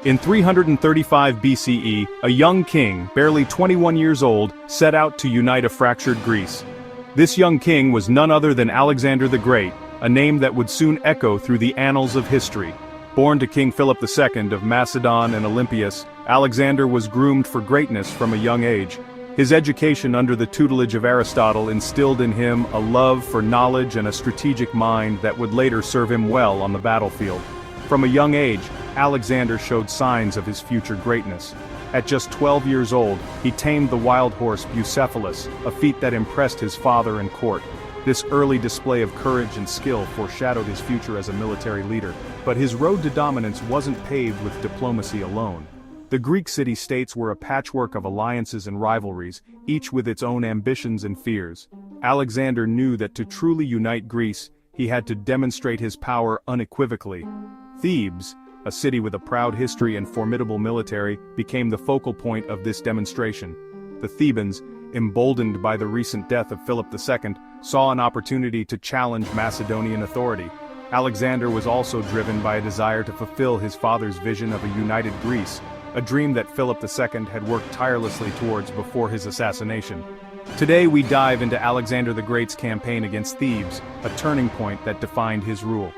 In 335 BCE, a young king, barely 21 years old, set out to unite a fractured Greece. This young king was none other than Alexander the Great, a name that would soon echo through the annals of history. Born to King Philip II of Macedon and Olympias, Alexander was groomed for greatness from a young age. His education under the tutelage of Aristotle instilled in him a love for knowledge and a strategic mind that would later serve him well on the battlefield. From a young age, Alexander showed signs of his future greatness. At just 12 years old, he tamed the wild horse Bucephalus, a feat that impressed his father and court. This early display of courage and skill foreshadowed his future as a military leader. But his road to dominance wasn't paved with diplomacy alone. The Greek city-states were a patchwork of alliances and rivalries, each with its own ambitions and fears. Alexander knew that to truly unite Greece, he had to demonstrate his power unequivocally. Thebes, a city with a proud history and formidable military, became the focal point of this demonstration. The Thebans, emboldened by the recent death of Philip II, saw an opportunity to challenge Macedonian authority. Alexander was also driven by a desire to fulfill his father's vision of a united Greece, a dream that Philip II had worked tirelessly towards before his assassination. Today we dive into Alexander the Great's campaign against Thebes, a turning point that defined his rule.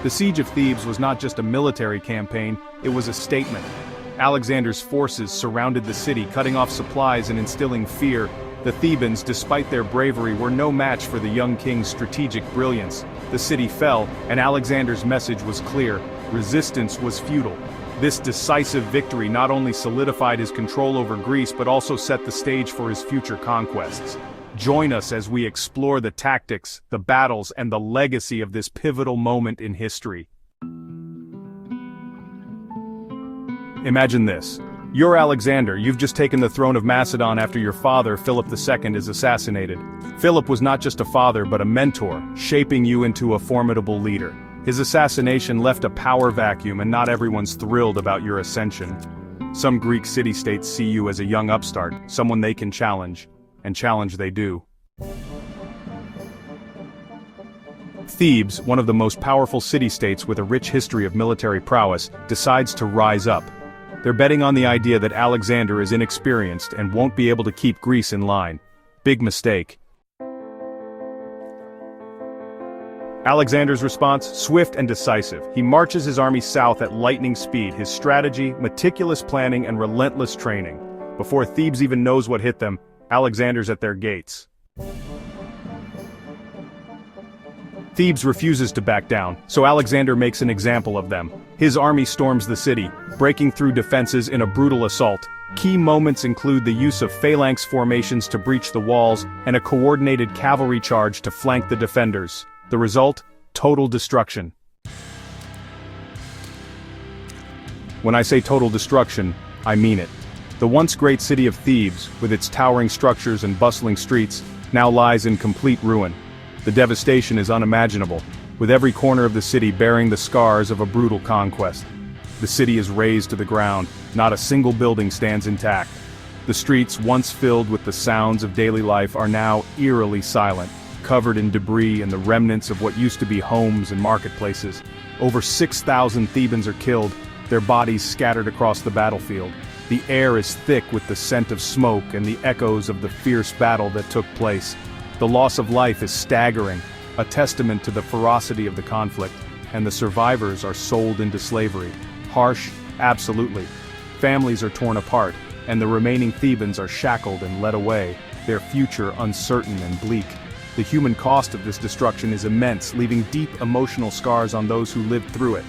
The siege of Thebes was not just a military campaign, it was a statement. Alexander's forces surrounded the city, cutting off supplies and instilling fear. The Thebans, despite their bravery, were no match for the young king's strategic brilliance. The city fell, and Alexander's message was clear: resistance was futile. This decisive victory not only solidified his control over Greece but also set the stage for his future conquests. Join us as we explore the tactics, the battles, and the legacy of this pivotal moment in history. Imagine this. You're Alexander, you've just taken the throne of Macedon after your father, Philip II, is assassinated. Philip was not just a father but a mentor, shaping you into a formidable leader. His assassination left a power vacuum, and not everyone's thrilled about your ascension. Some Greek city-states see you as a young upstart, someone they can challenge. And challenge they do. Thebes, one of the most powerful city-states with a rich history of military prowess, decides to rise up. They're betting on the idea that Alexander is inexperienced and won't be able to keep Greece in line. Big mistake. Alexander's response, swift and decisive. He marches his army south at lightning speed, his strategy, meticulous planning, and relentless training. Before Thebes even knows what hit them, Alexander's at their gates. Thebes refuses to back down, so Alexander makes an example of them. His army storms the city, breaking through defenses in a brutal assault. Key moments include the use of phalanx formations to breach the walls, and a coordinated cavalry charge to flank the defenders. The result? Total destruction. When I say total destruction, I mean it. The once great city of Thebes, with its towering structures and bustling streets, now lies in complete ruin. The devastation is unimaginable, with every corner of the city bearing the scars of a brutal conquest. The city is razed to the ground, not a single building stands intact. The streets, once filled with the sounds of daily life, are now eerily silent, covered in debris and the remnants of what used to be homes and marketplaces. Over 6,000 Thebans are killed, their bodies scattered across the battlefield. The air is thick with the scent of smoke and the echoes of the fierce battle that took place. The loss of life is staggering, a testament to the ferocity of the conflict, and the survivors are sold into slavery. Harsh? Absolutely. Families are torn apart, and the remaining Thebans are shackled and led away, their future uncertain and bleak. The human cost of this destruction is immense, leaving deep emotional scars on those who lived through it.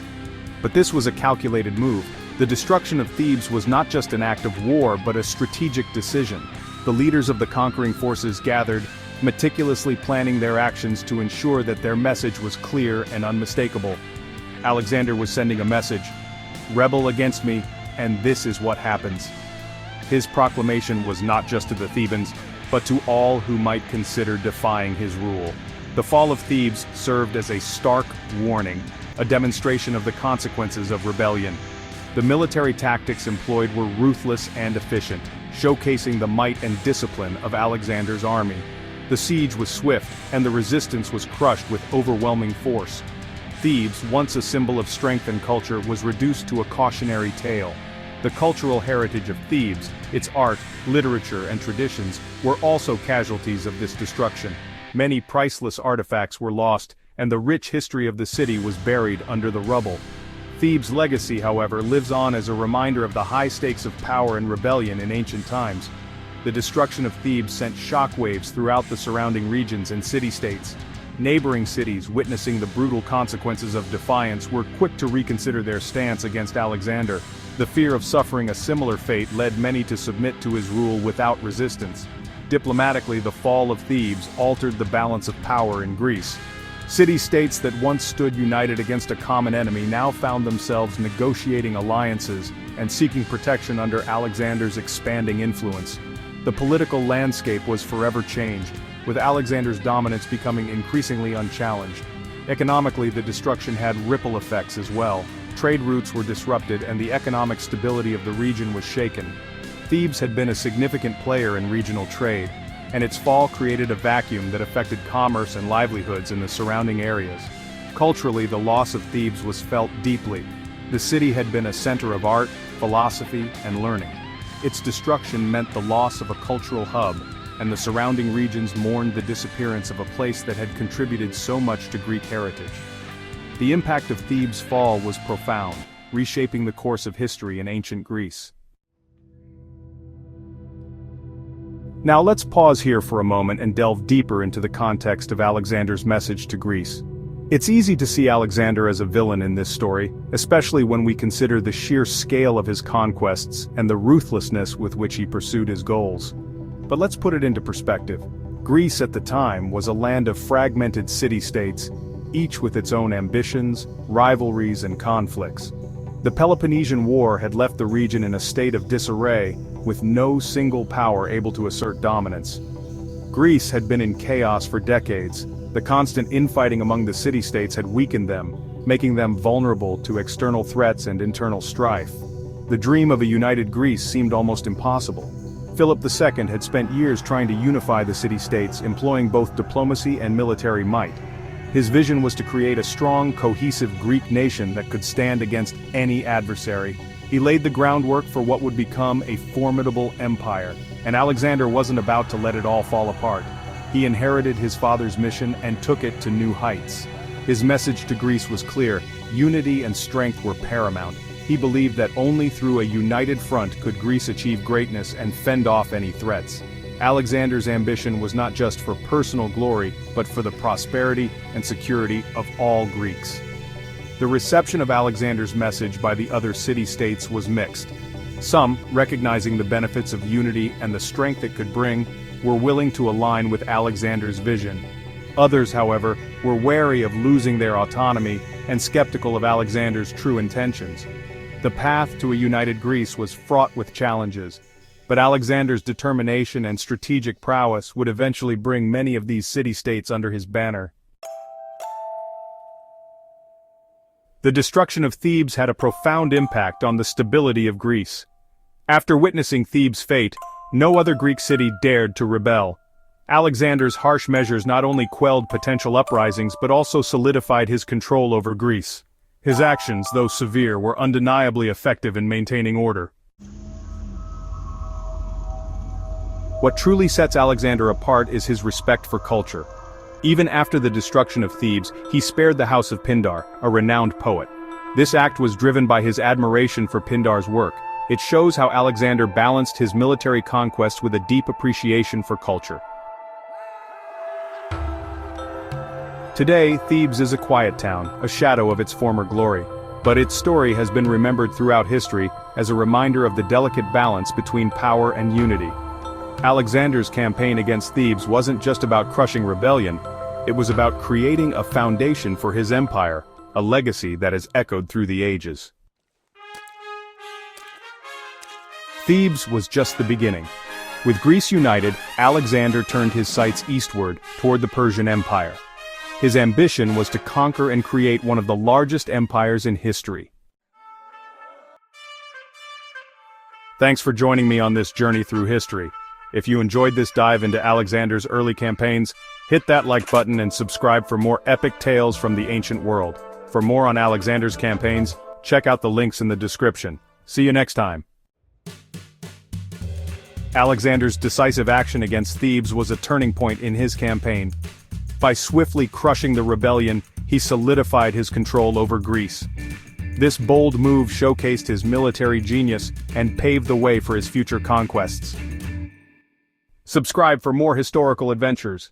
But this was a calculated move. The destruction of Thebes was not just an act of war, but a strategic decision. The leaders of the conquering forces gathered, meticulously planning their actions to ensure that their message was clear and unmistakable. Alexander was sending a message: rebel against me, and this is what happens. His proclamation was not just to the Thebans, but to all who might consider defying his rule. The fall of Thebes served as a stark warning, a demonstration of the consequences of rebellion. The military tactics employed were ruthless and efficient, showcasing the might and discipline of Alexander's army. The siege was swift, and the resistance was crushed with overwhelming force. Thebes, once a symbol of strength and culture, was reduced to a cautionary tale. The cultural heritage of Thebes, its art, literature, and traditions, were also casualties of this destruction. Many priceless artifacts were lost, and the rich history of the city was buried under the rubble. Thebes' legacy, however, lives on as a reminder of the high stakes of power and rebellion in ancient times. The destruction of Thebes sent shockwaves throughout the surrounding regions and city-states. Neighboring cities, witnessing the brutal consequences of defiance, were quick to reconsider their stance against Alexander. The fear of suffering a similar fate led many to submit to his rule without resistance. Diplomatically, the fall of Thebes altered the balance of power in Greece. City-states that once stood united against a common enemy now found themselves negotiating alliances and seeking protection under Alexander's expanding influence. The political landscape was forever changed, with Alexander's dominance becoming increasingly unchallenged. Economically, the destruction had ripple effects as well. Trade routes were disrupted and the economic stability of the region was shaken. Thebes had been a significant player in regional trade, and its fall created a vacuum that affected commerce and livelihoods in the surrounding areas. Culturally, the loss of Thebes was felt deeply. The city had been a center of art, philosophy, and learning. Its destruction meant the loss of a cultural hub, and the surrounding regions mourned the disappearance of a place that had contributed so much to Greek heritage. The impact of Thebes' fall was profound, reshaping the course of history in ancient Greece. Now let's pause here for a moment and delve deeper into the context of Alexander's message to Greece. It's easy to see Alexander as a villain in this story, especially when we consider the sheer scale of his conquests and the ruthlessness with which he pursued his goals. But let's put it into perspective. Greece at the time was a land of fragmented city-states, each with its own ambitions, rivalries, and conflicts. The Peloponnesian War had left the region in a state of disarray, with no single power able to assert dominance. Greece had been in chaos for decades. The constant infighting among the city-states had weakened them, making them vulnerable to external threats and internal strife. The dream of a united Greece seemed almost impossible. Philip II had spent years trying to unify the city-states, employing both diplomacy and military might. His vision was to create a strong, cohesive Greek nation that could stand against any adversary. He laid the groundwork for what would become a formidable empire, and Alexander wasn't about to let it all fall apart. He inherited his father's mission and took it to new heights. His message to Greece was clear: unity and strength were paramount. He believed that only through a united front could Greece achieve greatness and fend off any threats. Alexander's ambition was not just for personal glory, but for the prosperity and security of all Greeks. The reception of Alexander's message by the other city-states was mixed. Some, recognizing the benefits of unity and the strength it could bring, were willing to align with Alexander's vision. Others, however, were wary of losing their autonomy and skeptical of Alexander's true intentions. The path to a united Greece was fraught with challenges, but Alexander's determination and strategic prowess would eventually bring many of these city-states under his banner. The destruction of Thebes had a profound impact on the stability of Greece. After witnessing Thebes' fate, no other Greek city dared to rebel. Alexander's harsh measures not only quelled potential uprisings but also solidified his control over Greece. His actions, though severe, were undeniably effective in maintaining order. What truly sets Alexander apart is his respect for culture. Even after the destruction of Thebes, he spared the house of Pindar, a renowned poet. This act was driven by his admiration for Pindar's work. It shows how Alexander balanced his military conquest with a deep appreciation for culture. Today, Thebes is a quiet town, a shadow of its former glory. But its story has been remembered throughout history as a reminder of the delicate balance between power and unity. Alexander's campaign against Thebes wasn't just about crushing rebellion, it was about creating a foundation for his empire, a legacy that has echoed through the ages. Thebes was just the beginning. With Greece united, Alexander turned his sights eastward, toward the Persian Empire. His ambition was to conquer and create one of the largest empires in history. Thanks for joining me on this journey through history. If you enjoyed this dive into Alexander's early campaigns, hit that like button and subscribe for more epic tales from the ancient world. For more on Alexander's campaigns, check out the links in the description. See you next time. Alexander's decisive action against Thebes was a turning point in his campaign. By swiftly crushing the rebellion, he solidified his control over Greece. This bold move showcased his military genius and paved the way for his future conquests. Subscribe for more historical adventures.